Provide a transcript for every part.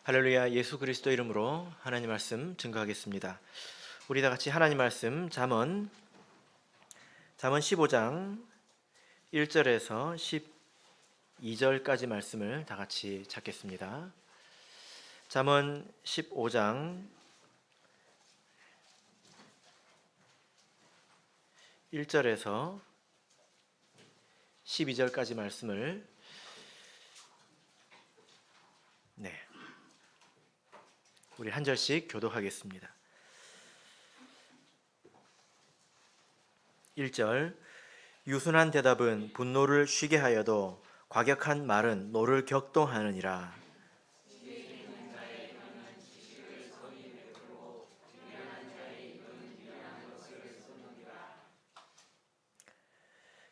할렐루야. 예수 그리스도 이름으로 하나님 말씀 증거하겠습니다. 우리 다 같이 하나님 말씀 잠언 15장 1절에서 12절까지 말씀을 다 같이 찾겠습니다. 잠언 15장 1절에서 12절까지 말씀을 우리 한 절씩 교독하겠습니다. 1절 유순한 대답은 분노를 쉬게 하여도 과격한 말은 노를 격동하느니라.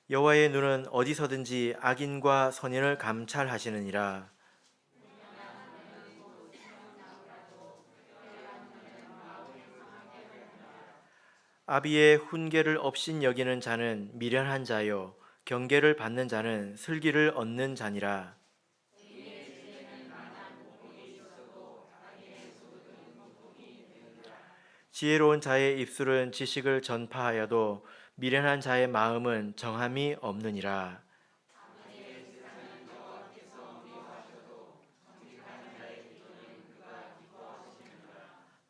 여호와의 눈은 어디서든지 악인과 선인을 감찰하시느니라. 아비의 훈계를 업신 여기는 자는 미련한 자요 경계를 받는 자는 슬기를 얻는 자니라. 지혜로운 자의 입술은 지식을 전파하여도 미련한 자의 마음은 정함이 없느니라.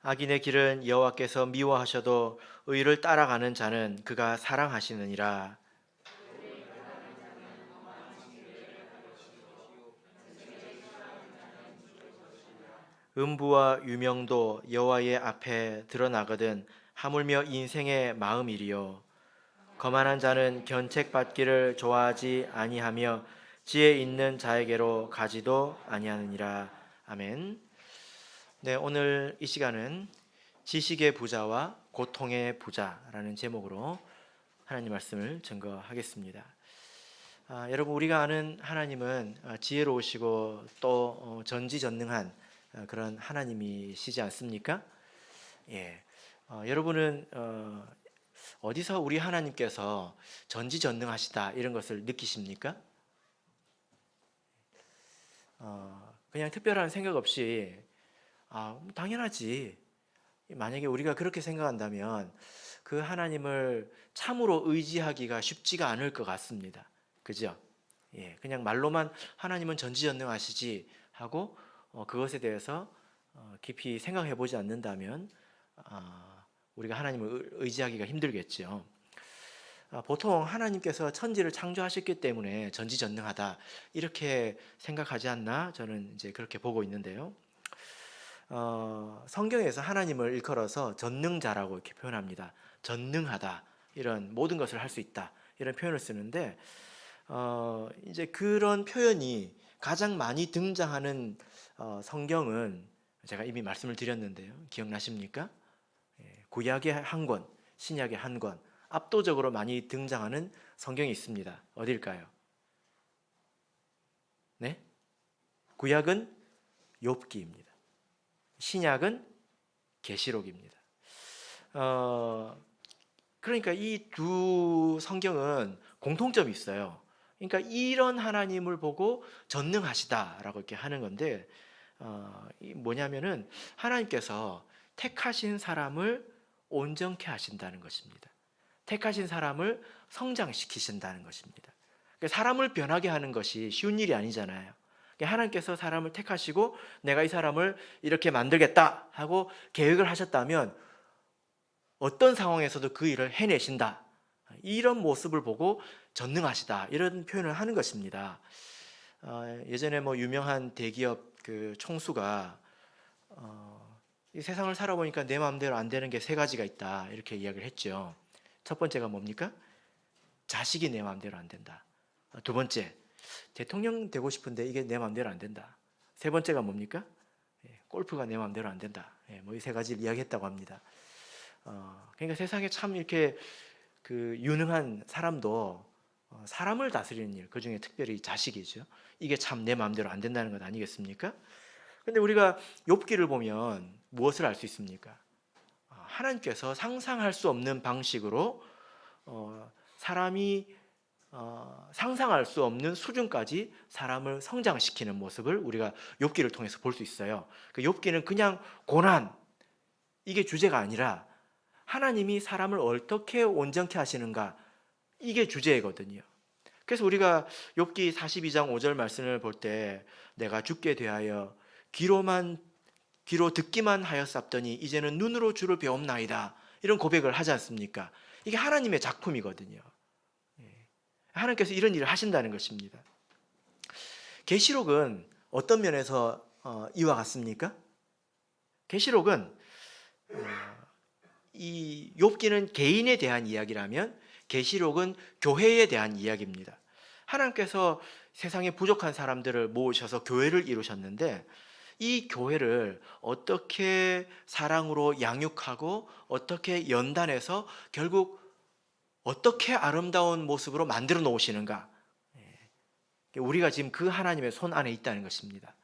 악인의 길은 여호와께서 미워하셔도 의를 따라가는 자는 그가 사랑하시느니라. 음부와 유명도 여호와의 앞에 드러나거든 하물며 인생의 마음이리요. 거만한 자는 견책받기를 좋아하지 아니하며 지혜 있는 자에게로 가지도 아니하느니라. 아멘. 네, 오늘 이 시간은 지식의 부자와 고통의 부자라는 제목으로 하나님 말씀을 증거하겠습니다. 여러분, 우리가 아는 하나님은 지혜로우시고 또 전지전능한 그런 하나님이시지 않습니까? 예. 여러분은 어디서 우리 하나님께서 전지전능하시다 이런 것을 느끼십니까? 그냥 특별한 생각 없이 당연하지. 만약에 우리가 그렇게 생각한다면 그 하나님을 참으로 의지하기가 쉽지가 않을 것 같습니다. 그죠? 예, 그냥 말로만 하나님은 전지전능하시지 하고 그것에 대해서 깊이 생각해 보지 않는다면 우리가 하나님을 의지하기가 힘들겠죠. 보통 하나님께서 천지를 창조하셨기 때문에 전지전능하다 이렇게 생각하지 않나 저는 이제 그렇게 보고 있는데요. 성경에서 하나님을 일컬어서 전능자라고 이렇게 표현합니다. 전능하다 이런 모든 것을 할 수 있다 이런 표현을 쓰는데 이제 그런 표현이 가장 많이 등장하는 성경은 제가 이미 말씀을 드렸는데요. 기억나십니까? 구약의 한 권, 신약의 한 권, 압도적으로 많이 등장하는 성경이 있습니다. 어딜까요? 네? 구약은 욥기입니다. 신약은 계시록입니다. 그러니까 이 두 성경은 공통점이 있어요. 그러니까 이런 하나님을 보고 전능하시다라고 이렇게 하는 건데 뭐냐면은 하나님께서 택하신 사람을 온전케 하신다는 것입니다. 택하신 사람을 성장시키신다는 것입니다. 그러니까 사람을 변하게 하는 것이 쉬운 일이 아니잖아요. 그러니까 하나님께서 사람을 택하시고 내가 이 사람을 이렇게 만들겠다 하고 계획을 하셨다면 어떤 상황에서도 그 일을 해내신다. 이런 모습을 보고 전능하시다. 이런 표현을 하는 것입니다. 예전에 뭐 유명한 대기업 그 총수가 이 세상을 살아보니까 내 마음대로 안 되는 게 세 가지가 있다. 이렇게 이야기를 했죠. 첫 번째가 뭡니까? 자식이 내 마음대로 안 된다. 두 번째, 대통령 되고 싶은데 이게 내 마음대로 안 된다. 세 번째가 뭡니까? 골프가 내 마음대로 안 된다. 뭐 이 세 가지를 이야기했다고 합니다. 그러니까 세상에 참 이렇게 그 유능한 사람도 사람을 다스리는 일, 그 중에 특별히 자식이죠. 이게 참 내 마음대로 안 된다는 것 아니겠습니까? 근데 우리가 욥기를 보면 무엇을 알 수 있습니까? 하나님께서 상상할 수 없는 방식으로 사람이 상상할 수 없는 수준까지 사람을 성장시키는 모습을 우리가 욥기를 통해서 볼 수 있어요. 그 욥기는 그냥 고난 이게 주제가 아니라 하나님이 사람을 어떻게 온전케 하시는가 이게 주제거든요. 그래서 우리가 욥기 42장 5절 말씀을 볼 때 내가 죽게 대하여 귀로 듣기만 하였사더니 이제는 눈으로 주를 배움나이다 이런 고백을 하지 않습니까? 이게 하나님의 작품이거든요. 하나님께서 이런 일을 하신다는 것입니다. 계시록은 어떤 면에서 이와 같습니까? 계시록은 이 욥기는 개인에 대한 이야기라면 계시록은 교회에 대한 이야기입니다. 하나님께서 세상에 부족한 사람들을 모으셔서 교회를 이루셨는데 이 교회를 어떻게 사랑으로 양육하고 어떻게 연단해서 결국 어떻게 아름다운 모습으로 만들어 놓으시는가, 우리가 지금 그 하나님의 손 안에 있다는 것입니다.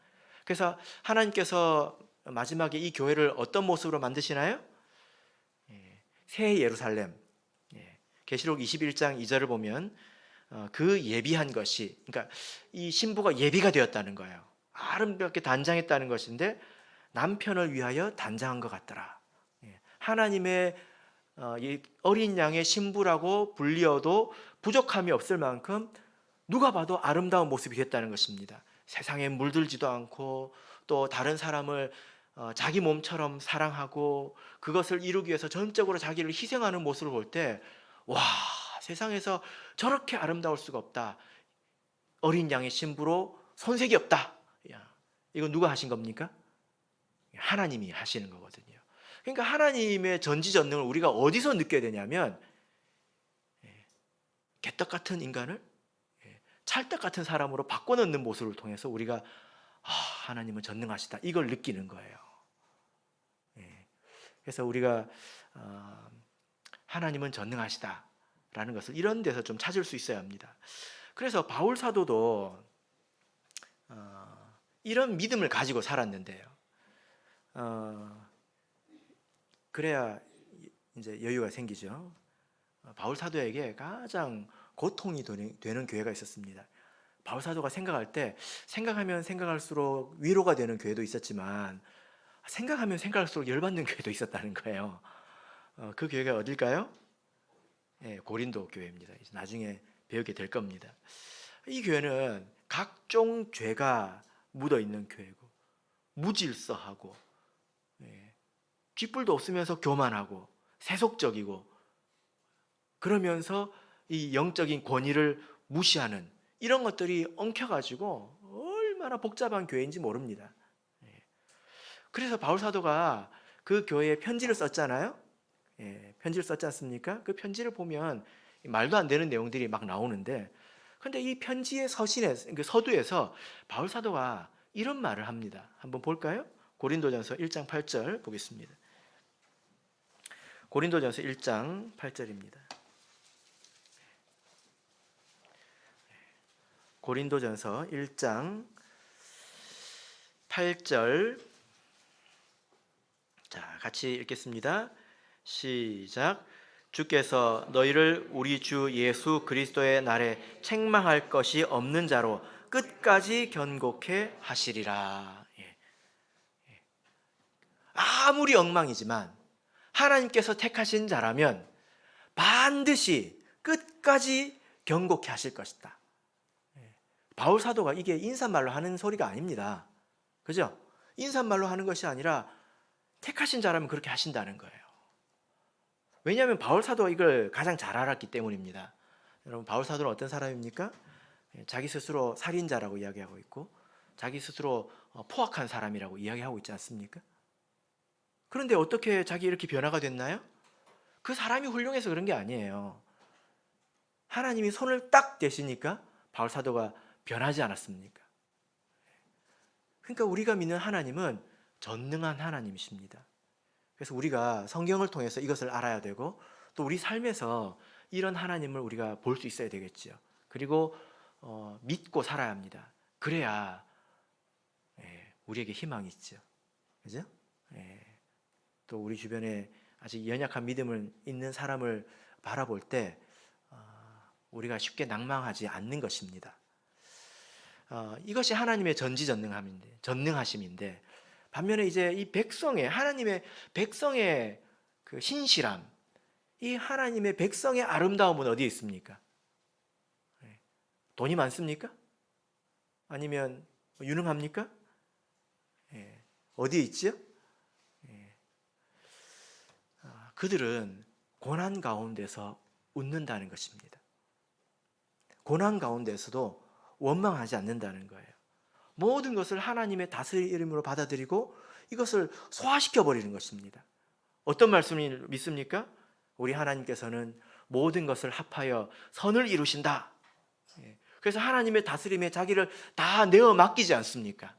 그래서 하나님께서 마지막에 이 교회를 어떤 모습으로 만드시나요? 새 예루살렘, 계시록 21장 2절을 보면 그 예비한 것이, 그러니까 이 신부가 예비가 되었다는 거예요. 아름답게 단장했다는 것인데 남편을 위하여 단장한 것 같더라. 하나님의 어린 양의 신부라고 불리어도 부족함이 없을 만큼 누가 봐도 아름다운 모습이 됐다는 것입니다. 세상에 물들지도 않고 또 다른 사람을 자기 몸처럼 사랑하고 그것을 이루기 위해서 전적으로 자기를 희생하는 모습을 볼 때 와, 세상에서 저렇게 아름다울 수가 없다. 어린 양의 신부로 손색이 없다. 이건 누가 하신 겁니까? 하나님이 하시는 거거든요. 그러니까 하나님의 전지전능을 우리가 어디서 느껴야 되냐면 개떡 같은 인간을 찰떡 같은 사람으로 바꿔놓는 모습을 통해서 우리가 하나님은 전능하시다 이걸 느끼는 거예요. 그래서 우리가 하나님은 전능하시다라는 것을 이런 데서 좀 찾을 수 있어야 합니다. 그래서 바울 사도도 이런 믿음을 가지고 살았는데요. 그래야 이제 여유가 생기죠. 바울 사도에게 가장 고통이 되는 교회가 있었습니다. 바울 사도가 생각할 때 생각하면 생각할수록 위로가 되는 교회도 있었지만 생각하면 생각할수록 열받는 교회도 있었다는 거예요. 그 교회가 어딜까요? 고린도 교회입니다. 나중에 배우게 될 겁니다. 이 교회는 각종 죄가 묻어 있는 교회고 무질서하고 쥐뿔도 없으면서 교만하고 세속적이고 그러면서 이 영적인 권위를 무시하는 이런 것들이 엉켜가지고 얼마나 복잡한 교회인지 모릅니다. 그래서 바울 사도가 그 교회에 편지를 썼잖아요. 편지를 썼지 않습니까? 그 편지를 보면 말도 안 되는 내용들이 막 나오는데 근데 이 편지의 서두에서 바울 사도가 이런 말을 합니다. 한번 볼까요? 고린도전서 1장 8절 보겠습니다. 고린도전서 1장 8절입니다. 고린도전서 1장 8절. 자, 같이 읽겠습니다. 시작. 주께서 너희를 우리 주 예수 그리스도의 날에 책망할 것이 없는 자로 끝까지 견고케 하시리라. 아무리 엉망이지만 하나님께서 택하신 자라면 반드시 끝까지 견고케 하실 것이다. 바울 사도가 이게 인사말로 하는 소리가 아닙니다. 그죠? 인사말로 하는 것이 아니라 택하신 자라면 그렇게 하신다는 거예요. 왜냐하면 바울 사도가 이걸 가장 잘 알았기 때문입니다. 여러분, 바울 사도는 어떤 사람입니까? 자기 스스로 살인자라고 이야기하고 있고 자기 스스로 포악한 사람이라고 이야기하고 있지 않습니까? 그런데 어떻게 자기 이렇게 변화가 됐나요? 그 사람이 훌륭해서 그런 게 아니에요. 하나님이 손을 딱 대시니까 바울 사도가 변하지 않았습니까? 그러니까 우리가 믿는 하나님은 전능한 하나님이십니다. 그래서 우리가 성경을 통해서 이것을 알아야 되고 또 우리 삶에서 이런 하나님을 우리가 볼 수 있어야 되겠죠. 그리고 믿고 살아야 합니다. 그래야 우리에게 희망이 있죠. 그죠? 또 우리 주변에 아직 연약한 믿음을 있는 사람을 바라볼 때 우리가 쉽게 낭망하지 않는 것입니다. 이것이 하나님의 전능하심인데 반면에 이제 이 하나님의 백성의 그 신실함, 이 하나님의 백성의 아름다움은 어디에 있습니까? 돈이 많습니까? 아니면 유능합니까? 어디에 있죠? 그들은 고난 가운데서 웃는다는 것입니다. 고난 가운데서도 원망하지 않는다는 거예요. 모든 것을 하나님의 다스림으로 받아들이고 이것을 소화시켜 버리는 것입니다. 어떤 말씀을 믿습니까? 우리 하나님께서는 모든 것을 합하여 선을 이루신다. 그래서 하나님의 다스림에 자기를 다 내어 맡기지 않습니까?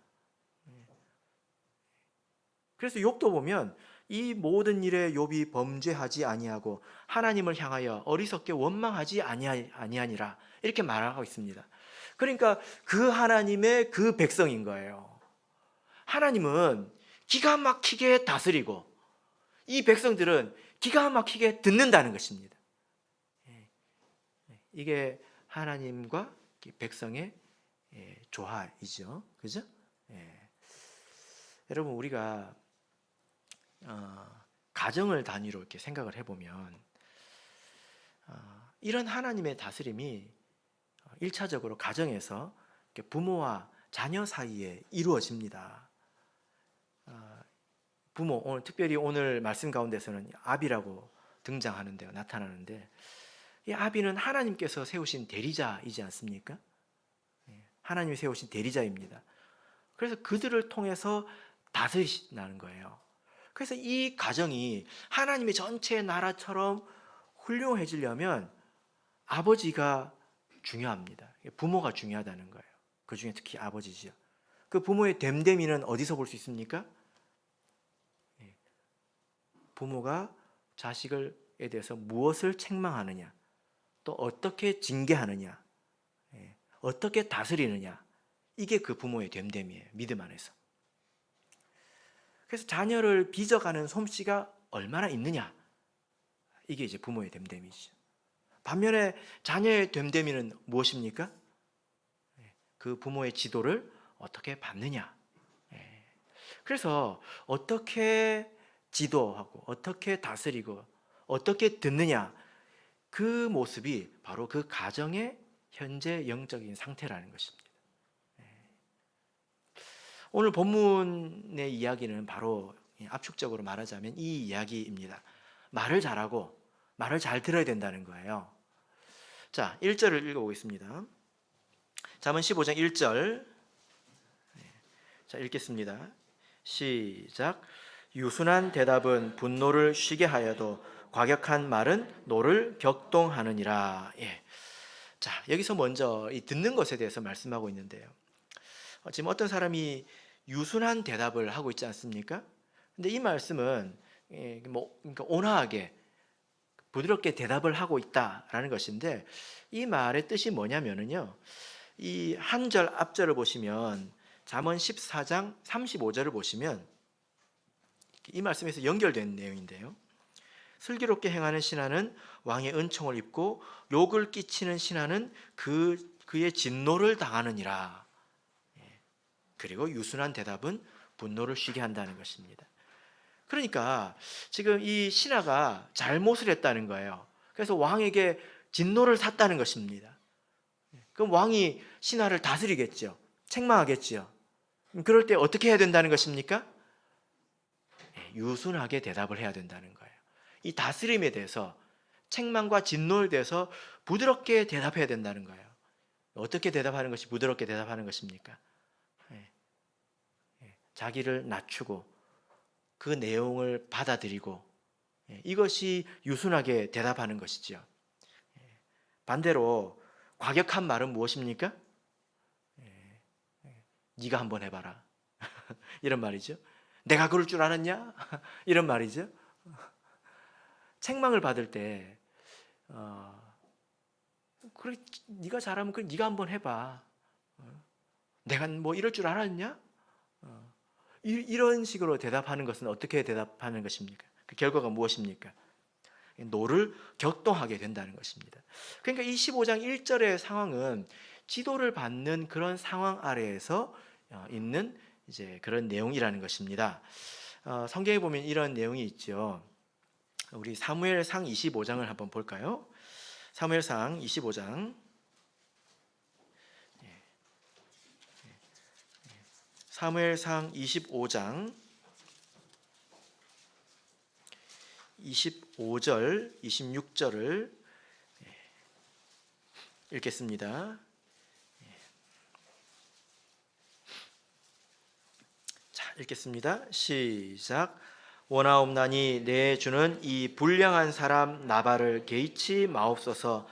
그래서 욥도 보면 이 모든 일에 욥이 범죄하지 아니하고 하나님을 향하여 어리석게 원망하지 아니하니라 이렇게 말하고 있습니다. 그러니까 그 하나님의 그 백성인 거예요. 하나님은 기가 막히게 다스리고 이 백성들은 기가 막히게 듣는다는 것입니다. 이게 하나님과 백성의 조화이죠. 그죠? 여러분 우리가 가정을 단위로 이렇게 생각을 해보면 이런 하나님의 다스림이 1차적으로 가정에서 부모와 자녀 사이에 이루어집니다. 부모, 특별히 오늘 말씀 가운데서는 아비라고 등장하는데요, 나타나는데 이 아비는 하나님께서 세우신 대리자이지 않습니까? 하나님이 세우신 대리자입니다. 그래서 그들을 통해서 다스리시는 거예요. 그래서 이 가정이 하나님의 전체 나라처럼 훌륭해지려면 아버지가 중요합니다. 부모가 중요하다는 거예요. 그 중에 특히 아버지죠. 그 부모의 됨됨이는 어디서 볼 수 있습니까? 부모가 자식에 대해서 무엇을 책망하느냐, 또 어떻게 징계하느냐, 어떻게 다스리느냐, 이게 그 부모의 됨됨이에요. 믿음 안에서. 그래서 자녀를 빚어가는 솜씨가 얼마나 있느냐, 이게 이제 부모의 됨됨이죠. 반면에 자녀의 됨됨이는 무엇입니까? 그 부모의 지도를 어떻게 받느냐. 그래서 어떻게 지도하고 어떻게 다스리고 어떻게 듣느냐, 그 모습이 바로 그 가정의 현재 영적인 상태라는 것입니다. 오늘 본문의 이야기는 바로 압축적으로 말하자면 이 이야기입니다. 말을 잘하고 말을 잘 들어야 된다는 거예요. 자, 1절을 읽어보겠습니다. 잠언 15장 1절. 자, 읽겠습니다. 시작. 유순한 대답은 분노를 쉬게 하여도 과격한 말은 노를 격동하느니라. 자, 여기서 먼저 이 듣는 것에 대해서 말씀하고 있는데요. 지금 어떤 사람이 유순한 대답을 하고 있지 않습니까? 근데 이 말씀은 그러니까 온화하게 부드럽게 대답을 하고 있다라는 것인데, 이 말의 뜻이 뭐냐면요, 이 한 절 앞절을 보시면 잠언 14장 35절을 보시면 이 말씀에서 연결된 내용인데요. 슬기롭게 행하는 신하는 왕의 은총을 입고 욕을 끼치는 신하는 그의 진노를 당하느니라. 그리고 유순한 대답은 분노를 쉬게 한다는 것입니다. 그러니까 지금 이 신하가 잘못을 했다는 거예요. 그래서 왕에게 진노를 샀다는 것입니다. 그럼 왕이 신하를 다스리겠죠. 책망하겠죠. 그럴 때 어떻게 해야 된다는 것입니까? 유순하게 대답을 해야 된다는 거예요. 이 다스림에 대해서, 책망과 진노에 대해서 부드럽게 대답해야 된다는 거예요. 어떻게 대답하는 것이 부드럽게 대답하는 것입니까? 자기를 낮추고 그 내용을 받아들이고, 이것이 유순하게 대답하는 것이죠. 반대로 과격한 말은 무엇입니까? 네가 한번 해봐라. 이런 말이죠. 내가 그럴 줄 알았냐? 이런 말이죠. 책망을 받을 때 그래, 네가 잘하면 그래, 네가 한번 해봐. 내가 뭐 이럴 줄 알았냐? 이런 식으로 대답하는 것은 어떻게 대답하는 것입니까? 그 결과가 무엇입니까? 노를 격동하게 된다는 것입니다. 그러니까 이 15장 1절의 상황은 지도를 받는 그런 상황 아래에서 있는 이제 그런 내용이라는 것입니다. 성경에 보면 이런 내용이 있죠. 우리 사무엘상 25장을 한번 볼까요? 사무엘상 25장. 사무엘상 25장 25절, 26절을 읽겠습니다. 자, 읽겠습니다. 시작. 원하옵나니 내 주는 이 불량한 사람 나발을 개의치 마옵소서.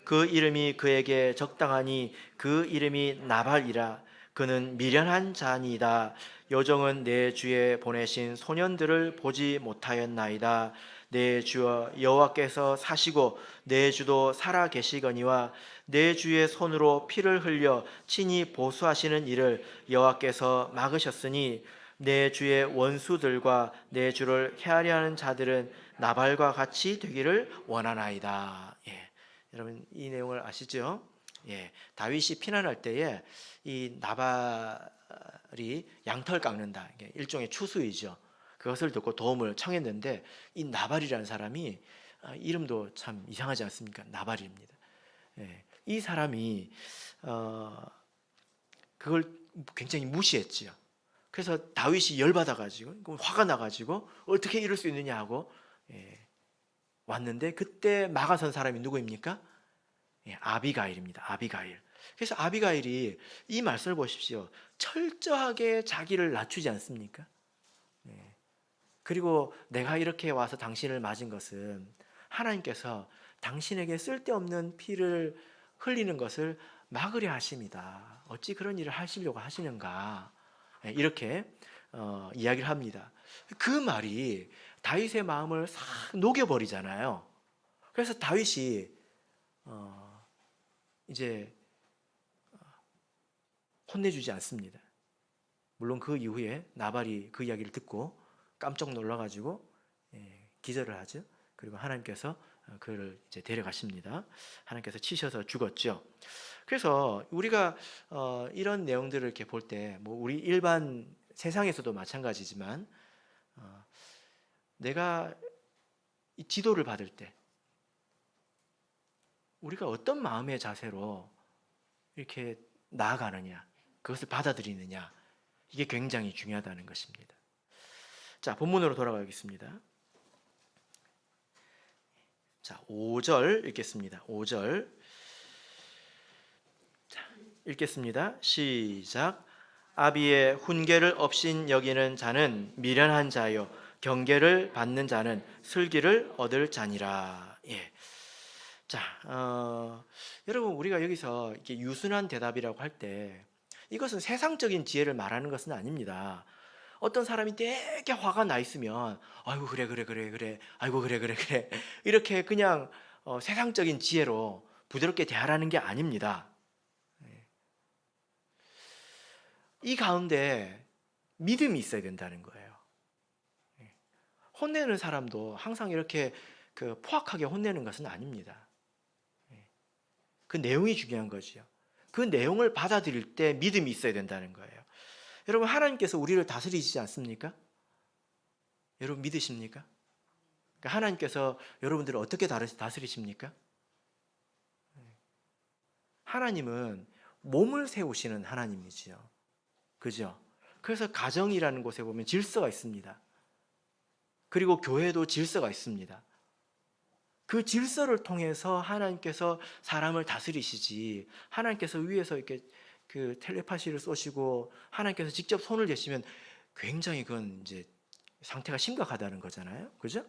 그 이름이 그에게 적당하니 그 이름이 나발이라. 그는 미련한 자니이다. 요정은 내 주에 보내신 소년들을 보지 못하였나이다. 내 주여 여호와께서 사시고 내 주도 살아 계시거니와 내 주의 손으로 피를 흘려 친히 보수하시는 일을 여호와께서 막으셨으니 내 주의 원수들과 내 주를 헤아려 하는 자들은 나발과 같이 되기를 원하나이다. 여러분 이 내용을 아시죠? 다윗이 피난할 때에 이 나발이 양털 깎는다. 일종의 추수이죠. 그것을 듣고 도움을 청했는데 이 나발이라는 사람이 이름도 참 이상하지 않습니까? 나발입니다. 이 사람이 그걸 굉장히 무시했지요. 그래서 다윗이 열받아가지고 화가 나가지고 어떻게 이럴 수 있느냐 하고 왔는데 그때 막아선 사람이 누구입니까? 아비가일입니다. 아비가일. 그래서 아비가일이 이 말씀을 보십시오. 철저하게 자기를 낮추지 않습니까? 그리고 내가 이렇게 와서 당신을 맞은 것은 하나님께서 당신에게 쓸데없는 피를 흘리는 것을 막으려 하심이다. 어찌 그런 일을 하시려고 하시는가? 이렇게 이야기를 합니다. 그 말이 다윗의 마음을 싹 녹여버리잖아요. 그래서 다윗이 이제 혼내주지 않습니다. 물론 그 이후에 나발이 그 이야기를 듣고 깜짝 놀라가지고 기절을 하죠. 그리고 하나님께서 그를 이제 데려가십니다. 하나님께서 치셔서 죽었죠. 그래서 우리가 이런 내용들을 이렇게 볼 때, 뭐 우리 일반 세상에서도 마찬가지지만 내가 이 지도를 받을 때 우리가 어떤 마음의 자세로 이렇게 나아가느냐, 그것을 받아들이느냐, 이게 굉장히 중요하다는 것입니다. 자, 본문으로 돌아가겠습니다. 자, 5절 읽겠습니다. 5절. 자, 읽겠습니다. 시작. 아비의 훈계를 업신 여기는 자는 미련한 자요, 경계를 받는 자는 슬기를 얻을 자니라. 자, 여러분 우리가 여기서 이렇게 유순한 대답이라고 할 때 이것은 세상적인 지혜를 말하는 것은 아닙니다. 어떤 사람이 되게 화가 나 있으면 아이고 그래 아이고 그래 이렇게 그냥 세상적인 지혜로 부드럽게 대하라는 게 아닙니다. 이 가운데 믿음이 있어야 된다는 거예요. 혼내는 사람도 항상 이렇게 포악하게 혼내는 것은 아닙니다. 그 내용이 중요한 거죠. 그 내용을 받아들일 때 믿음이 있어야 된다는 거예요. 여러분 하나님께서 우리를 다스리시지 않습니까? 여러분 믿으십니까? 그러니까 하나님께서 여러분들을 어떻게 다스리십니까? 하나님은 몸을 세우시는 하나님이지요. 그죠? 그래서 가정이라는 곳에 보면 질서가 있습니다. 그리고 교회도 질서가 있습니다. 그 질서를 통해서 하나님께서 사람을 다스리시지, 하나님께서 위에서 이렇게 그 텔레파시를 쏘시고 하나님께서 직접 손을 대시면 굉장히 그건 이제 상태가 심각하다는 거잖아요. 그죠?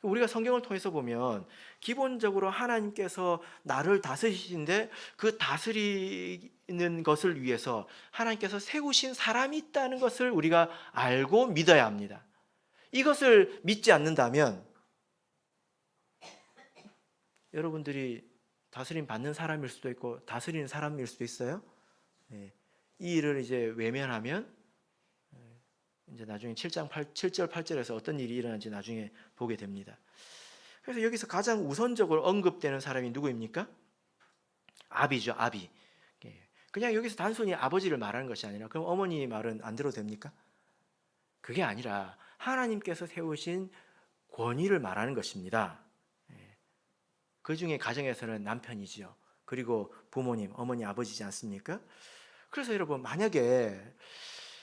우리가 성경을 통해서 보면 기본적으로 하나님께서 나를 다스리시는데 그 다스리는 것을 위해서 하나님께서 세우신 사람이 있다는 것을 우리가 알고 믿어야 합니다. 이것을 믿지 않는다면 여러분들이 다스림 받는 사람일 수도 있고 다스리는 사람일 수도 있어요. 이 일을 이제 외면하면 이제 나중에 7절 8절에서 어떤 일이 일어나는지 나중에 보게 됩니다. 그래서 여기서 가장 우선적으로 언급되는 사람이 누구입니까? 아비죠, 아비. 예. 그냥 여기서 단순히 아버지를 말하는 것이 아니라 그럼 어머니 말은 안 들어도 됩니까? 그게 아니라 하나님께서 세우신 권위를 말하는 것입니다. 예. 그 중에 가정에서는 남편이지요. 그리고 부모님, 어머니, 아버지지 않습니까? 그래서 여러분, 만약에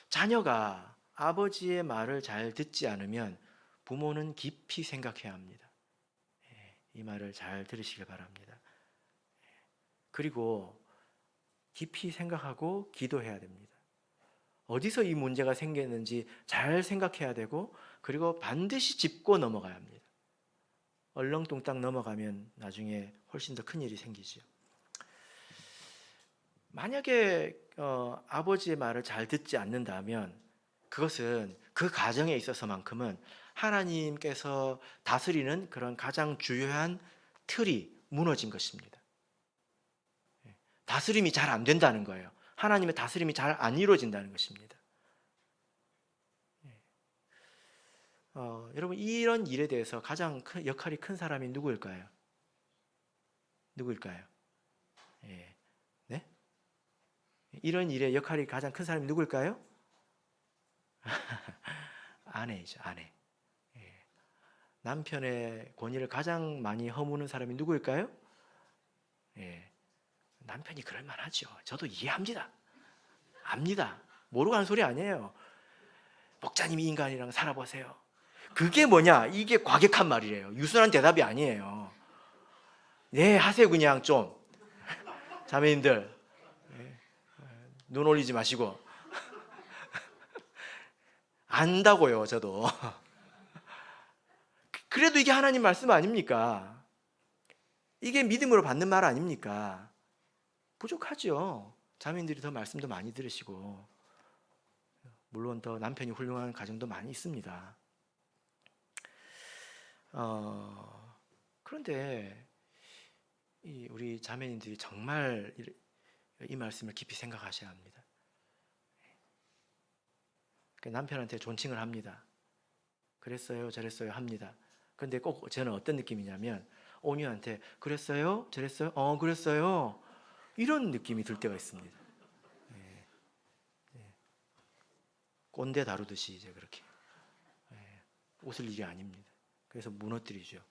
자녀가 아버지의 말을 잘 듣지 않으면 부모는 깊이 생각해야 합니다. 이 말을 잘 들으시길 바랍니다. 그리고 깊이 생각하고 기도해야 됩니다. 어디서 이 문제가 생겼는지 잘 생각해야 되고, 그리고 반드시 짚고 넘어가야 합니다. 얼렁뚱땅 넘어가면 나중에 훨씬 더 큰일이 생기죠. 만약에 아버지의 말을 잘 듣지 않는다면 그것은 그 가정에 있어서만큼은 하나님께서 다스리는 그런 가장 주요한 틀이 무너진 것입니다. 다스림이 잘 안 된다는 거예요. 하나님의 다스림이 잘 안 이루어진다는 것입니다. 여러분, 이런 일에 대해서 가장 역할이 큰 사람이 누구일까요? 누구일까요? 예. 네? 이런 일에 역할이 가장 큰 사람이 누구일까요? 아내이죠, 아내. 예. 남편의 권위를 가장 많이 허무는 사람이 누구일까요? 예. 남편이 그럴 만하죠. 저도 이해합니다. 압니다. 모르고 하는 소리 아니에요. 목자님이 인간이랑 살아보세요. 그게 뭐냐? 이게 과격한 말이래요. 유순한 대답이 아니에요. 네, 하세요. 그냥 좀. 자매님들, 눈 올리지 마시고. 안다고요, 저도. 그래도 이게 하나님 말씀 아닙니까? 이게 믿음으로 받는 말 아닙니까? 부족하죠. 자매님들이 더 말씀도 많이 들으시고, 물론 더 남편이 훌륭한 가정도 많이 있습니다. 그런데 우리 자매님들이 정말 이 말씀을 깊이 생각하셔야 합니다. 남편한테 존칭을 합니다. 그랬어요, 저랬어요 합니다. 그런데 꼭 저는 어떤 느낌이냐면 오뉴한테 그랬어요, 저랬어요, 그랬어요, 이런 느낌이 들 때가 있습니다. 꼰대 다루듯이 이제 그렇게. 웃을 일이 아닙니다. 그래서 무너뜨리죠.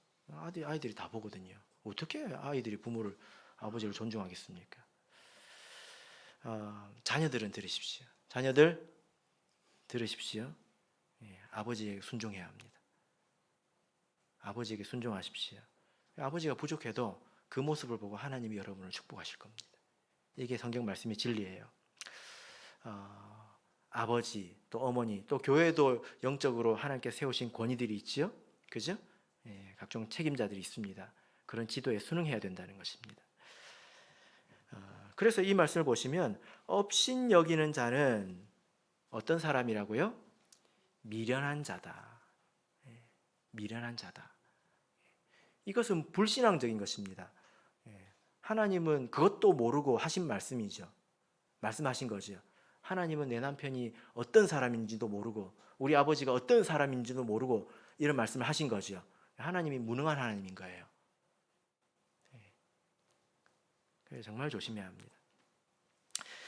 아이들이 다 보거든요. 어떻게 아이들이 부모를, 아버지를 존중하겠습니까? 자녀들은 들으십시오. 자녀들 들으십시오. 아버지에게 순종해야 합니다. 아버지에게 순종하십시오. 아버지가 부족해도 그 모습을 보고 하나님이 여러분을 축복하실 겁니다. 이게 성경 말씀의 진리예요. 아버지, 또 어머니, 또 교회도 영적으로 하나님께서 세우신 권위들이 있지요. 그죠? 각종 책임자들이 있습니다. 그런 지도에 순응해야 된다는 것입니다. 그래서 이 말씀을 보시면 업신여기는 자는 어떤 사람이라고요? 미련한 자다. 미련한 자다. 이것은 불신앙적인 것입니다. 하나님은 그것도 모르고 하신 말씀이죠. 말씀하신 거죠. 하나님은 내 남편이 어떤 사람인지도 모르고 우리 아버지가 어떤 사람인지도 모르고 이런 말씀을 하신 거죠. 하나님이 무능한 하나님인 거예요. 그래서 정말 조심해야 합니다.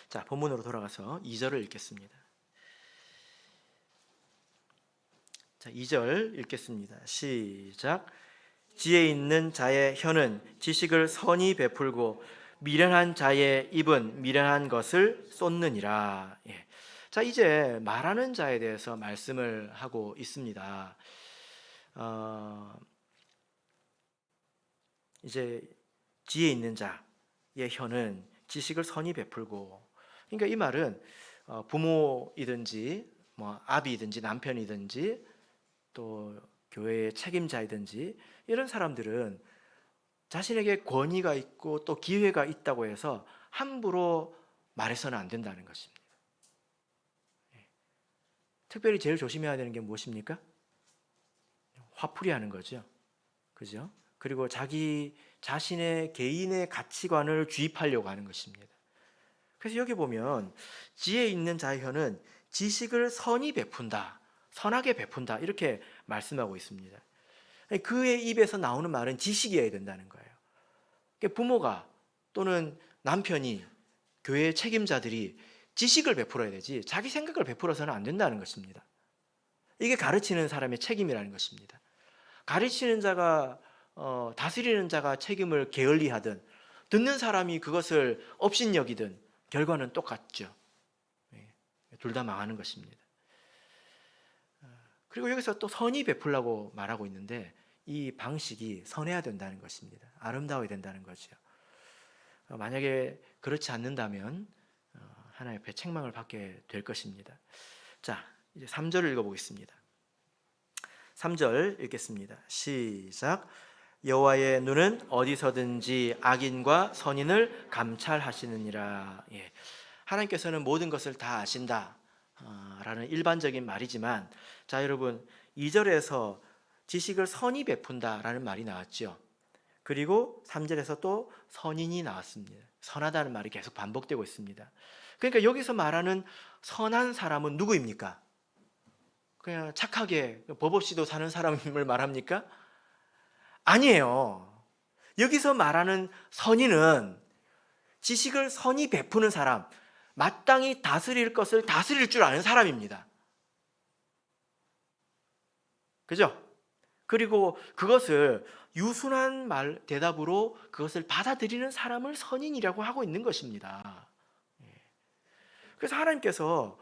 자, 본문으로 돌아가서 2절을 읽겠습니다. 자, 2절 읽겠습니다. 시작. 지혜 있는 자의 혀는 지식을 선히 베풀고 미련한 자의 입은 미련한 것을 쏟느니라. 자, 이제 말하는 자에 대해서 말씀을 하고 있습니다. 이제 지혜 있는 자의 혀는 지식을 선히 베풀고, 그러니까 이 말은 부모이든지 뭐 아비이든지 남편이든지 또 교회의 책임자이든지 이런 사람들은 자신에게 권위가 있고 또 기회가 있다고 해서 함부로 말해서는 안 된다는 것입니다. 특별히 제일 조심해야 되는 게 무엇입니까? 화풀이하는 거죠. 그죠? 그리고 자기 자신의 개인의 가치관을 주입하려고 하는 것입니다. 그래서 여기 보면 지혜 있는 자의 혀는 지식을 선히 베푼다, 선하게 베푼다, 이렇게 말씀하고 있습니다. 그의 입에서 나오는 말은 지식이어야 된다는 거예요. 그러니까 부모가 또는 남편이, 교회 책임자들이 지식을 베풀어야 되지 자기 생각을 베풀어서는 안 된다는 것입니다. 이게 가르치는 사람의 책임이라는 것입니다. 가르치는 자가 다스리는 자가 책임을 게을리하든 듣는 사람이 그것을 업신여기든 결과는 똑같죠. 둘 다 망하는 것입니다. 그리고 여기서 또 선이 베풀라고 말하고 있는데 이 방식이 선해야 된다는 것입니다. 아름다워야 된다는 거죠. 만약에 그렇지 않는다면 하나님 앞에 책망을 받게 될 것입니다. 자, 이제 3절을 읽어보겠습니다. 3절 읽겠습니다. 시작. 여호와의 눈은 어디서든지 악인과 선인을 감찰하시느니라. 하나님께서는 모든 것을 다 아신다 라는 일반적인 말이지만, 자 여러분, 2절에서 지식을 선이 베푼다 라는 말이 나왔죠. 그리고 3절에서 또 선인이 나왔습니다. 선하다는 말이 계속 반복되고 있습니다. 그러니까 여기서 말하는 선한 사람은 누구입니까? 그냥 착하게 법 없이도 사는 사람을 말합니까? 아니에요. 여기서 말하는 선인은 지식을 선히 베푸는 사람, 마땅히 다스릴 것을 다스릴 줄 아는 사람입니다. 그죠? 그리고 그것을 유순한 대답으로 그것을 받아들이는 사람을 선인이라고 하고 있는 것입니다. 그래서 하나님께서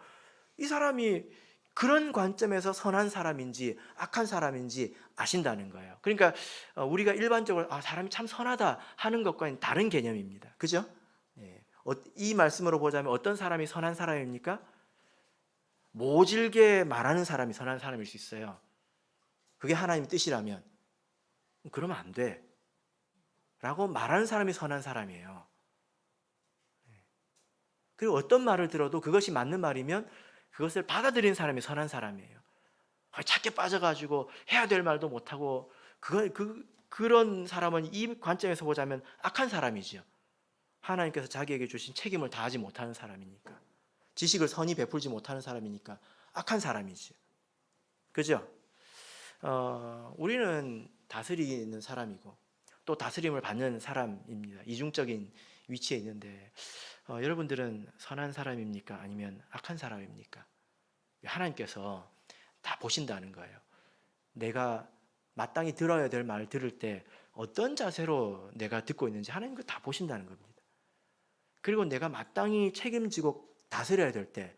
이 사람이 그런 관점에서 선한 사람인지 악한 사람인지 아신다는 거예요. 그러니까 우리가 일반적으로 사람이 참 선하다 하는 것과는 다른 개념입니다. 그죠? 이 말씀으로 보자면 어떤 사람이 선한 사람입니까? 모질게 말하는 사람이 선한 사람일 수 있어요. 그게 하나님의 뜻이라면 그러면 안 돼 라고 말하는 사람이 선한 사람이에요. 그리고 어떤 말을 들어도 그것이 맞는 말이면 그것을 받아들이는 사람이 선한 사람이에요. 착해 빠져가지고 해야 될 말도 못하고 그런 사람은 이 관점에서 보자면 악한 사람이죠. 하나님께서 자기에게 주신 책임을 다하지 못하는 사람이니까, 지식을 선히 베풀지 못하는 사람이니까 악한 사람이죠. 그죠? 우리는 다스리는 사람이고 또 다스림을 받는 사람입니다. 이중적인 위치에 있는데 여러분들은 선한 사람입니까? 아니면 악한 사람입니까? 하나님께서 다 보신다는 거예요. 내가 마땅히 들어야 될 말을 들을 때 어떤 자세로 내가 듣고 있는지 하나님 그 다 보신다는 겁니다. 그리고 내가 마땅히 책임지고 다스려야 될 때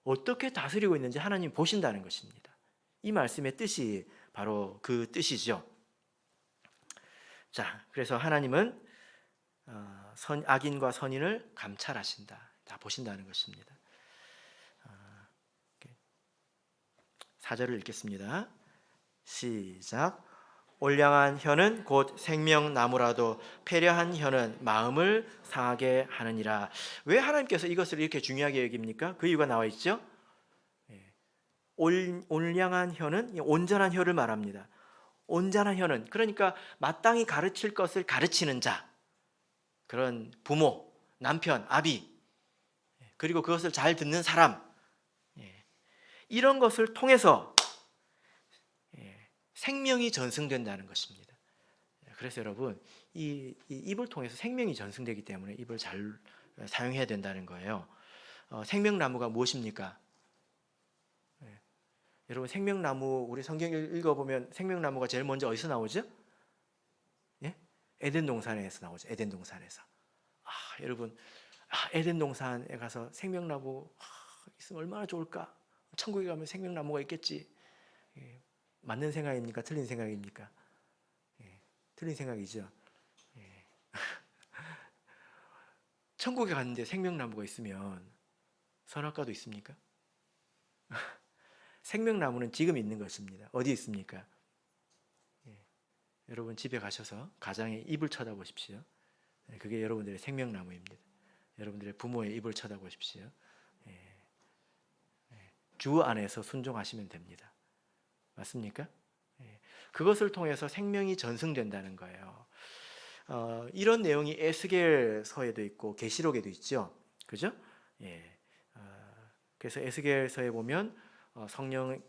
어떻게 다스리고 있는지 하나님 보신다는 것입니다. 이 말씀의 뜻이 바로 그 뜻이죠. 자, 그래서 하나님은 악인과 선인을 감찰하신다, 다 보신다는 것입니다. 4절을 읽겠습니다. 시작. 올량한 혀는 곧 생명나무라도 패려한 혀는 마음을 상하게 하느니라. 왜 하나님께서 이것을 이렇게 중요하게 여깁니까? 그 이유가 나와 있죠. 올량한 혀는 온전한 혀를 말합니다. 온전한 혀는 그러니까 마땅히 가르칠 것을 가르치는 자, 그런 부모, 남편, 아비, 그리고 그것을 잘 듣는 사람, 이런 것을 통해서 생명이 전승된다는 것입니다. 그래서 여러분, 이 입을 통해서 생명이 전승되기 때문에 입을 잘 사용해야 된다는 거예요. 생명나무가 무엇입니까? 여러분, 생명나무, 우리 성경 읽어보면 생명나무가 제일 먼저 어디서 나오죠? 에덴 동산에서 나오죠. 에덴 동산에서. 여러분, 에덴 동산에 가서 생명나무 있으면 얼마나 좋을까? 천국에 가면 생명나무가 있겠지. 맞는 생각입니까? 틀린 생각입니까? 틀린 생각이죠. 천국에 갔는데 생명나무가 있으면 선악과도 있습니까? 생명나무는 지금 있는 것입니다. 어디 있습니까? 여러분 집에 가셔서 가장의 입을 쳐다보십시오. 그게 여러분들의 생명나무입니다. 여러분들의 부모의 입을 쳐다보십시오. 주 안에서 순종하시면 됩니다. 맞습니까? 그것을 통해서 생명이 전승된다는 거예요. 이런 내용이 에스겔서에도 있고 계시록에도 있죠. 그죠? 그래서 에스겔서에 보면 성령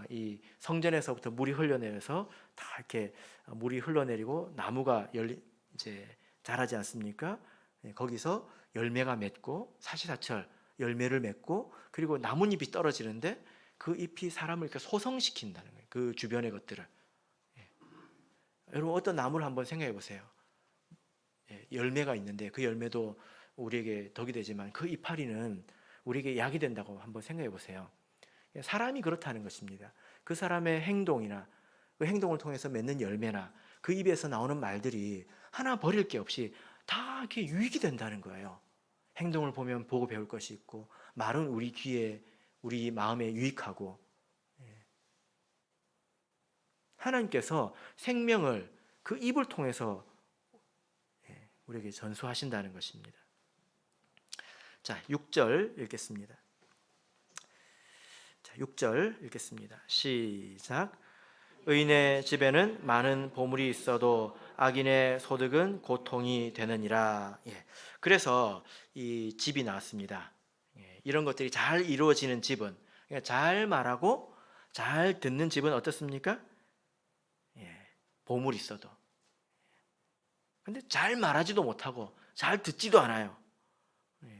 이 성전에서부터 물이 흘러내려서 다 이렇게 물이 흘러내리고 나무가 이제 자라지 않습니까? 거기서 열매가 맺고 사시사철 열매를 맺고 그리고 나뭇잎이 떨어지는데 그 잎이 사람을 이렇게 소성시킨다는 거예요. 그 주변의 것들을. 여러분 어떤 나무를 한번 생각해 보세요. 열매가 있는데 그 열매도 우리에게 덕이 되지만 그 이파리는 우리에게 약이 된다고 한번 생각해 보세요. 사람이 그렇다는 것입니다. 그 사람의 행동이나 그 행동을 통해서 맺는 열매나 그 입에서 나오는 말들이 하나 버릴 게 없이 다 이렇게 유익이 된다는 거예요. 행동을 보면 보고 배울 것이 있고 말은 우리 귀에 우리 마음에 유익하고 하나님께서 생명을 그 입을 통해서 우리에게 전수하신다는 것입니다. 자, 6절 읽겠습니다. 자, 6절 읽겠습니다. 시작. 의인의 집에는 많은 보물이 있어도 악인의 소득은 고통이 되느니라. 그래서 이 집이 나왔습니다. 이런 것들이 잘 이루어지는 집은, 그러니까 잘 말하고 잘 듣는 집은 어떻습니까? 보물이 있어도. 근데 잘 말하지도 못하고 잘 듣지도 않아요.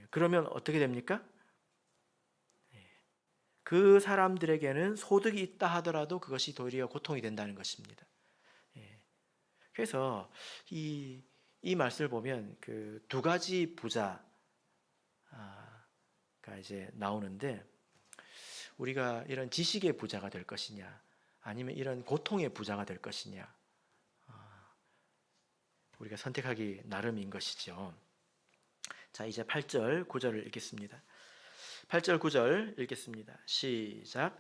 그러면 어떻게 됩니까? 그 사람들에게는 소득이 있다 하더라도 그것이 도리어 고통이 된다는 것입니다. 그래서 이 말씀을 보면 그 두 가지 부자가 이제 나오는데 우리가 이런 지식의 부자가 될 것이냐 아니면 이런 고통의 부자가 될 것이냐 우리가 선택하기 나름인 것이죠. 자, 이제 8절 9절을 읽겠습니다. 8절 9절 읽겠습니다. 시작.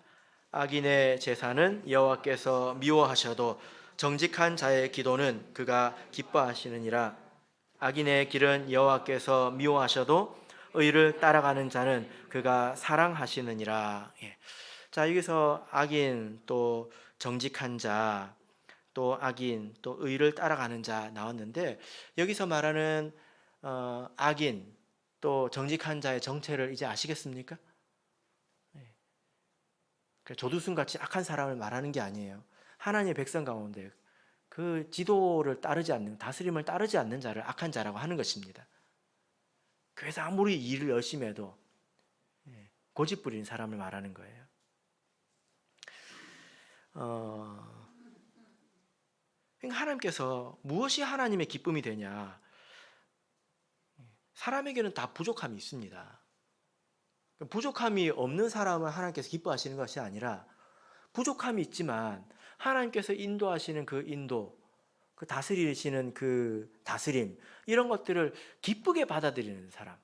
악인의 제사는 여호와께서 미워하셔도 정직한 자의 기도는 그가 기뻐하시느니라. 악인의 길은 여호와께서 미워하셔도 의를 따라가는 자는 그가 사랑하시느니라. 자, 여기서 악인 또 정직한 자 또 악인 또 의를 따라가는 자 나왔는데 여기서 말하는 악인 또 정직한 자의 정체를 이제 아시겠습니까? 조두순같이 악한 사람을 말하는 게 아니에요. 하나님의 백성 가운데 그 지도를 따르지 않는 다스림을 따르지 않는 자를 악한 자라고 하는 것입니다. 그래서 아무리 일을 열심히 해도 고집 부리는 사람을 말하는 거예요. 그러니까 하나님께서 무엇이 하나님의 기쁨이 되냐? 사람에게는 다 부족함이 있습니다. 부족함이 없는 사람을 하나님께서 기뻐하시는 것이 아니라 부족함이 있지만 하나님께서 인도하시는 그 인도, 그 다스리시는 그 다스림 이런 것들을 기쁘게 받아들이는 사람,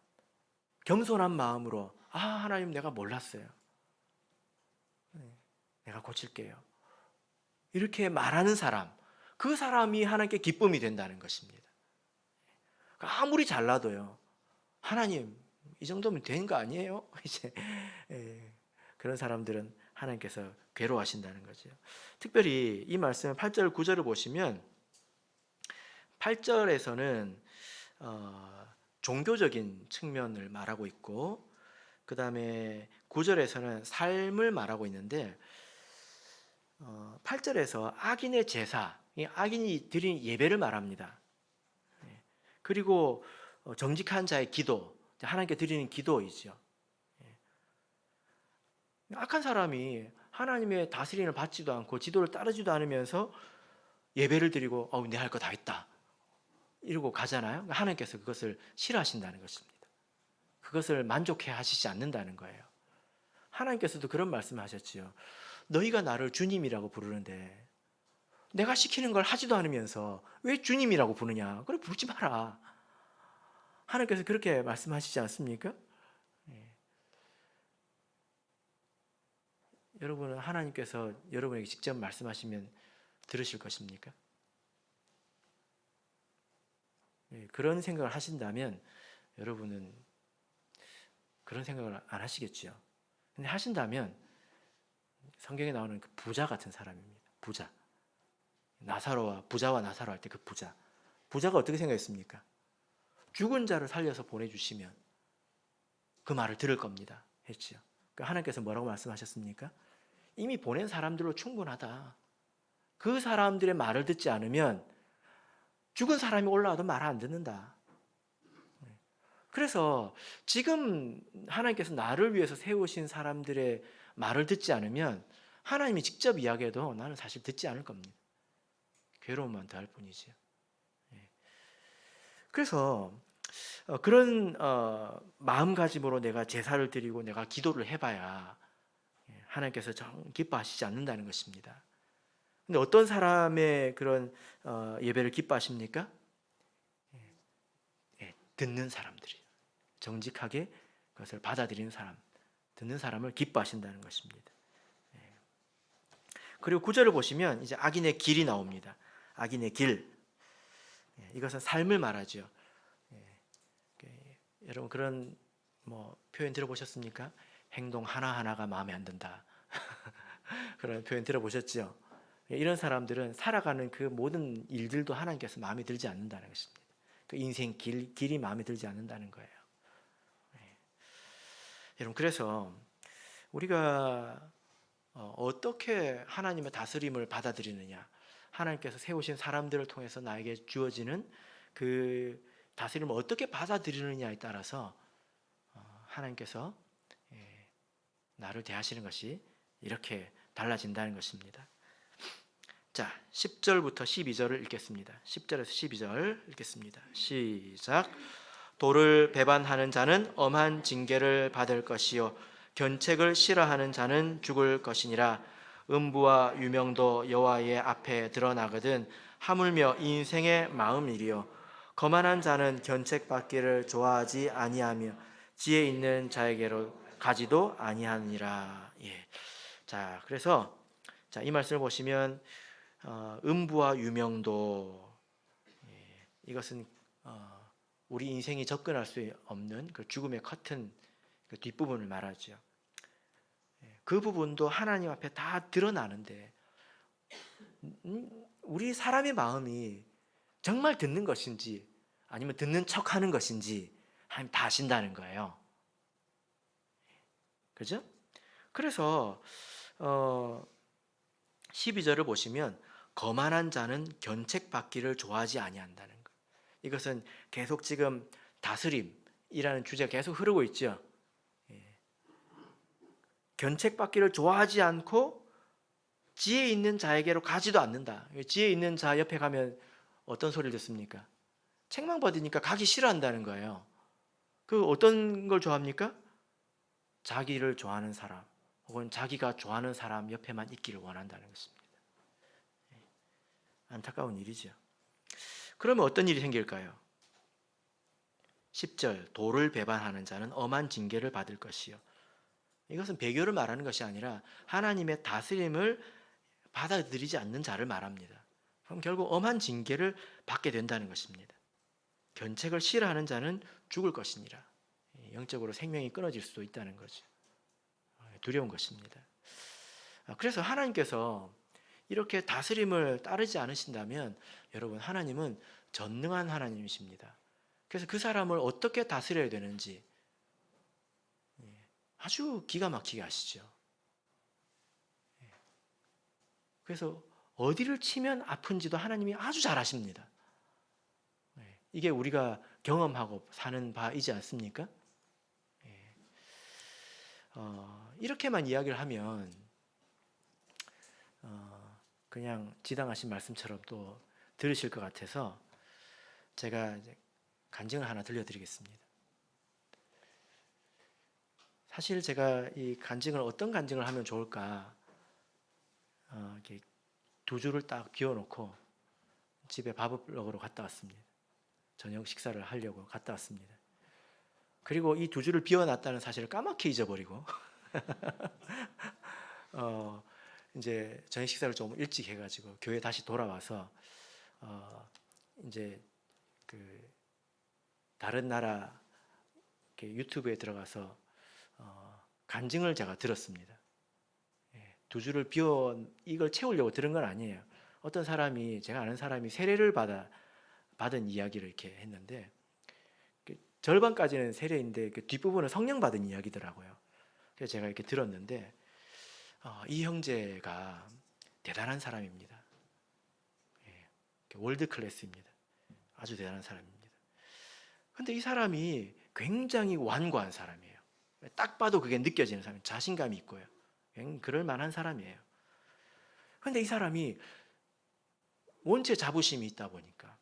겸손한 마음으로 하나님 내가 몰랐어요. 내가 고칠게요. 이렇게 말하는 사람, 그 사람이 하나님께 기쁨이 된다는 것입니다. 아무리 잘나도요. 하나님 이 정도면 된 거 아니에요? 이제 그런 사람들은 하나님께서 괴로워하신다는 거죠. 특별히 이 말씀 8절 9절을 보시면 8절에서는 종교적인 측면을 말하고 있고 그 다음에 9절에서는 삶을 말하고 있는데 8절에서 악인의 제사, 악인이 드린 예배를 말합니다. 그리고 정직한 자의 기도, 하나님께 드리는 기도이죠. 악한 사람이 하나님의 다스림을 받지도 않고 지도를 따르지도 않으면서 예배를 드리고 내 할 거 다 했다 이러고 가잖아요. 하나님께서 그것을 싫어하신다는 것입니다. 그것을 만족해 하시지 않는다는 거예요. 하나님께서도 그런 말씀을 하셨지요. 너희가 나를 주님이라고 부르는데 내가 시키는 걸 하지도 않으면서 왜 주님이라고 부르냐? 그래 부르지 마라. 하나님께서 그렇게 말씀하시지 않습니까? 여러분은 하나님께서 여러분에게 직접 말씀하시면 들으실 것입니까? 그런 생각을 하신다면 여러분은 그런 생각을 안 하시겠죠. 근데 하신다면 성경에 나오는 그 부자 같은 사람입니다. 부자. 부자와 나사로 할 때 그 부자. 부자가 어떻게 생각했습니까? 죽은 자를 살려서 보내주시면 그 말을 들을 겁니다. 했죠. 그러니까 하나님께서 뭐라고 말씀하셨습니까? 이미 보낸 사람들로 충분하다. 그 사람들의 말을 듣지 않으면 죽은 사람이 올라와도 말 안 듣는다. 그래서 지금 하나님께서 나를 위해서 세우신 사람들의 말을 듣지 않으면 하나님이 직접 이야기해도 나는 사실 듣지 않을 겁니다. 괴로움만 더할 뿐이죠. 그래서 그런 마음가짐으로 내가 제사를 드리고 내가 기도를 해봐야 하나님께서 정 기뻐하시지 않는다는 것입니다. 근데 어떤 사람의 그런 예배를 기뻐하십니까? 듣는 사람들이 정직하게 그것을 받아들이는 사람, 듣는 사람을 기뻐하신다는 것입니다. 그리고 9절을 보시면 이제 악인의 길이 나옵니다. 악인의 길. 이것은 삶을 말하죠. 여러분 그런 표현 들어보셨습니까? 행동 하나하나가 마음에 안 든다. 그런 표현 들어보셨죠? 이런 사람들은 살아가는 그 모든 일들도 하나님께서 마음에 들지 않는다는 것입니다. 그 인생 길이 마음에 들지 않는다는 거예요. 여러분 그래서 우리가 어떻게 하나님의 다스림을 받아들이느냐, 하나님께서 세우신 사람들을 통해서 나에게 주어지는 그 다스림을 어떻게 받아들이느냐에 따라서 하나님께서 나를 대하시는 것이 이렇게 달라진다는 것입니다. 자, 10절부터 12절을 읽겠습니다. 10절에서 12절 읽겠습니다. 시작. 도를 배반하는 자는 엄한 징계를 받을 것이요 견책을 싫어하는 자는 죽을 것이니라. 음부와 유명도 여호와의 앞에 드러나거든 하물며 인생의 마음이리요 거만한 자는 견책받기를 좋아하지 아니하며 지혜 있는 자에게로 가지도 아니하니라. 예. 자, 그래서 이 말씀을 보시면 음부와 유명도, 이것은 우리 인생이 접근할 수 없는 그 죽음의 커튼 그 뒷부분을 말하죠. 그 부분도 하나님 앞에 다 드러나는데 우리 사람의 마음이 정말 듣는 것인지 아니면 듣는 척하는 것인지 하나님 다 아신다는 거예요. 그죠? 그래서 12절을 보시면 거만한 자는 견책받기를 좋아하지 아니한다는 것. 이것은 계속 지금 다스림이라는 주제가 계속 흐르고 있죠. 견책받기를 좋아하지 않고 지혜 있는 자에게로 가지도 않는다. 지혜 있는 자 옆에 가면 어떤 소리를 듣습니까? 책망받으니까 가기 싫어한다는 거예요. 그 어떤 걸 좋아합니까? 자기를 좋아하는 사람 혹은 자기가 좋아하는 사람 옆에만 있기를 원한다는 것입니다. 안타까운 일이죠. 그러면 어떤 일이 생길까요? 10절 도를 배반하는 자는 엄한 징계를 받을 것이요. 이것은 배교를 말하는 것이 아니라 하나님의 다스림을 받아들이지 않는 자를 말합니다. 그럼 결국 엄한 징계를 받게 된다는 것입니다. 견책을 싫어하는 자는 죽을 것이니라. 영적으로 생명이 끊어질 수도 있다는 거죠. 두려운 것입니다. 그래서 하나님께서 이렇게 다스림을 따르지 않으신다면 여러분 하나님은 전능한 하나님이십니다. 그래서 그 사람을 어떻게 다스려야 되는지 아주 기가 막히게 아시죠. 그래서 어디를 치면 아픈지도 하나님이 아주 잘 아십니다. 이게 우리가 경험하고 사는 바이지 않습니까? 이렇게만 이야기를 하면 그냥 지당하신 말씀처럼 또 들으실 것 같아서 제가 이제 간증을 하나 들려드리겠습니다. 사실 제가 이 간증을 어떤 간증을 하면 좋을까 이렇게 두 줄을 딱 비워놓고 집에 밥을 먹으러 갔다 왔습니다. 저녁 식사를 하려고 갔다 왔습니다. 그리고 이 두 줄을 비워놨다는 사실을 까맣게 잊어버리고 이제 저녁 식사를 좀 일찍 해가지고 교회 다시 돌아와서 이제 그 다른 나라 유튜브에 들어가서 간증을 제가 들었습니다. 두 줄을 비워 이걸 채우려고 들은 건 아니에요. 어떤 사람이 제가 아는 사람이 세례를 받은 이야기를 이렇게 했는데 절반까지는 세례인데 그 뒷부분은 성령 받은 이야기더라고요. 그래서 제가 이렇게 들었는데 이 형제가 대단한 사람입니다. 예, 월드 클래스입니다. 아주 대단한 사람입니다. 근데 이 사람이 굉장히 완고한 사람이에요. 딱 봐도 그게 느껴지는 사람, 자신감이 있고요. 그럴 만한 사람이에요. 근데 이 사람이 원체 자부심이 있다 보니까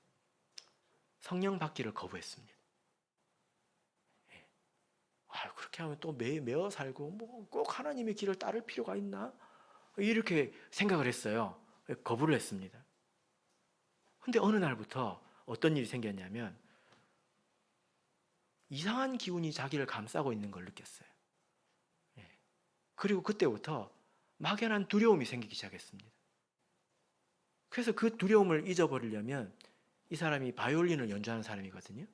성령 받기를 거부했습니다. 예. 그렇게 하면 또 매어 살고 뭐 꼭 하나님의 길을 따를 필요가 있나? 이렇게 생각을 했어요. 거부를 했습니다. 근데 어느 날부터 어떤 일이 생겼냐면 이상한 기운이 자기를 감싸고 있는 걸 느꼈어요. 예. 그리고 그때부터 막연한 두려움이 생기기 시작했습니다. 그래서 그 두려움을 잊어버리려면 이 사람이 바이올린을 연주하는 사람이거든요.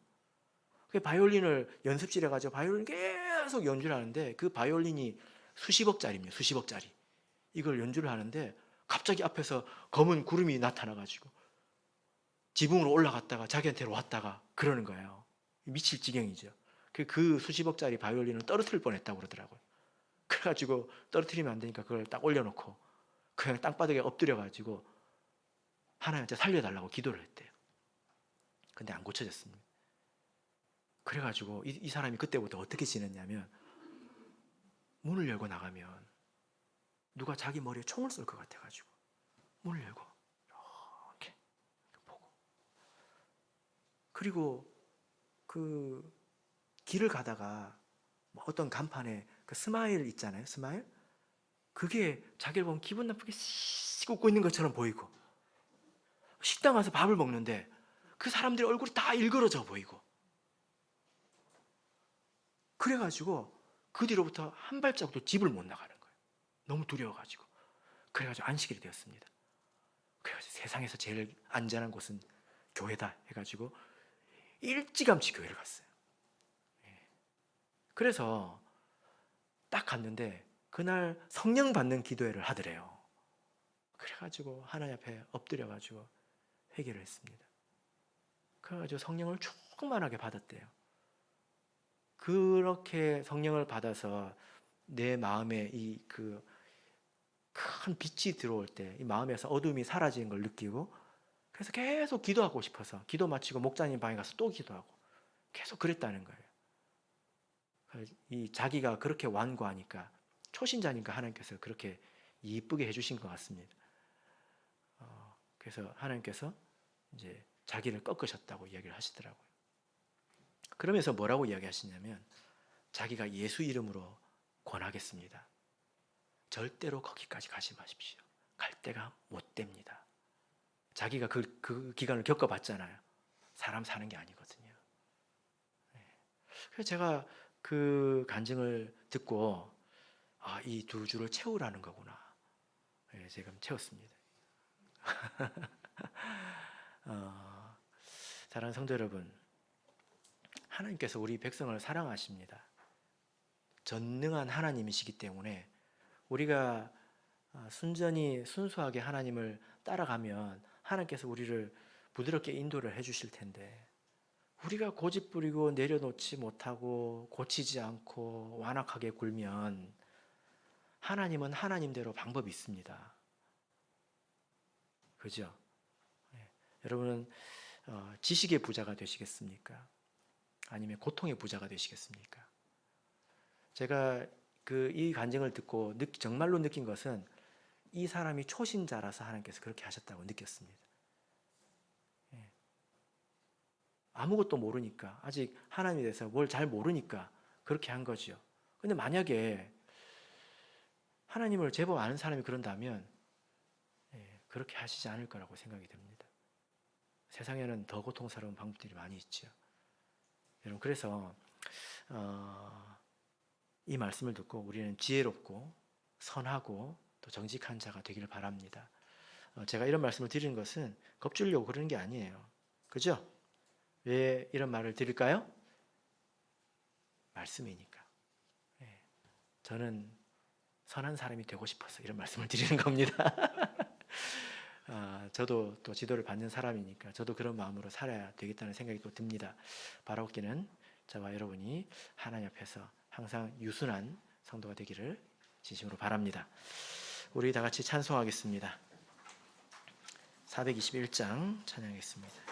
그 바이올린을 연습실에 가서 바이올린 계속 연주를 하는데 그 바이올린이 수십억짜리입니다. 수십억짜리. 이걸 연주를 하는데 갑자기 앞에서 검은 구름이 나타나가지고 지붕으로 올라갔다가 자기한테로 왔다가 그러는 거예요. 미칠 지경이죠. 그 수십억짜리 바이올린을 떨어뜨릴 뻔했다고 그러더라고요. 그래가지고 떨어뜨리면 안 되니까 그걸 딱 올려놓고 그냥 땅바닥에 엎드려가지고 하나님한테 살려달라고 기도를 했대요. 근데 안 고쳐졌습니다. 그래가지고 이 사람이 그때부터 어떻게 지냈냐면 문을 열고 나가면 누가 자기 머리에 총을 쏠 것 같아가지고 문을 열고 이렇게 보고, 그리고 그 길을 가다가 뭐 어떤 간판에 그 스마일 있잖아요. 스마일. 그게 자기를 보면 기분 나쁘게 씩 웃고 있는 것처럼 보이고, 식당 가서 밥을 먹는데 그 사람들의 얼굴이 다 일그러져 보이고, 그래가지고 그 뒤로부터 한 발자국도 집을 못 나가는 거예요. 너무 두려워가지고. 그래가지고 안식일이 되었습니다. 그래가지고 세상에서 제일 안전한 곳은 교회다 해가지고 일찌감치 교회를 갔어요. 그래서 딱 갔는데 그날 성령 받는 기도회를 하더래요. 그래가지고 하나님 앞에 엎드려가지고 회개를 했습니다. 그래가지고 성령을 충만하게 받았대요. 그렇게 성령을 받아서 내 마음에 이 그 큰 빛이 들어올 때 이 마음에서 어둠이 사라지는 걸 느끼고, 그래서 계속 기도하고 싶어서 기도 마치고 목사님 방에 가서 또 기도하고 계속 그랬다는 거예요. 이 자기가 그렇게 완고하니까, 초신자니까 하나님께서 그렇게 이쁘게 해주신 것 같습니다. 그래서 하나님께서 이제 자기를 꺾으셨다고 이야기를 하시더라고요. 그러면서 뭐라고 이야기하시냐면, 자기가 예수 이름으로 권하겠습니다. 절대로 거기까지 가지 마십시오. 갈 데가 못 됩니다. 자기가 그 기간을 겪어봤잖아요. 사람 사는 게 아니거든요. 그래서 제가 그 간증을 듣고 이 두 줄을 채우라는 거구나. 지금 채웠습니다. 사랑하는 성도 여러분, 하나님께서 우리 백성을 사랑하십니다. 전능한 하나님이시기 때문에 우리가 순전히 순수하게 하나님을 따라가면 하나님께서 우리를 부드럽게 인도를 해주실 텐데, 우리가 고집 부리고 내려놓지 못하고 고치지 않고 완악하게 굴면 하나님은 하나님대로 방법이 있습니다. 그죠? 여러분은 지식의 부자가 되시겠습니까? 아니면 고통의 부자가 되시겠습니까? 제가 이 간증을 듣고 정말로 느낀 것은 이 사람이 초신자라서 하나님께서 그렇게 하셨다고 느꼈습니다. 아무것도 모르니까, 아직 하나님에 대해서 뭘 잘 모르니까 그렇게 한 거죠. 근데 만약에 하나님을 제법 아는 사람이 그런다면 그렇게 하시지 않을 거라고 생각이 됩니다. 세상에는 더 고통스러운 방법들이 많이 있죠. 여러분, 그래서 이 말씀을 듣고 우리는 지혜롭고 선하고 또 정직한 자가 되기를 바랍니다. 제가 이런 말씀을 드리는 것은 겁주려고 그러는 게 아니에요. 그죠? 왜 이런 말을 드릴까요? 말씀이니까. 저는 선한 사람이 되고 싶어서 이런 말씀을 드리는 겁니다. 저도 또 지도를 받는 사람이니까 저도 그런 마음으로 살아야 되겠다는 생각이 또 듭니다. 바라옵기는 저와 여러분이 하나님 앞에서 항상 유순한 성도가 되기를 진심으로 바랍니다. 우리 다 같이 찬송하겠습니다. 421장 찬양하겠습니다.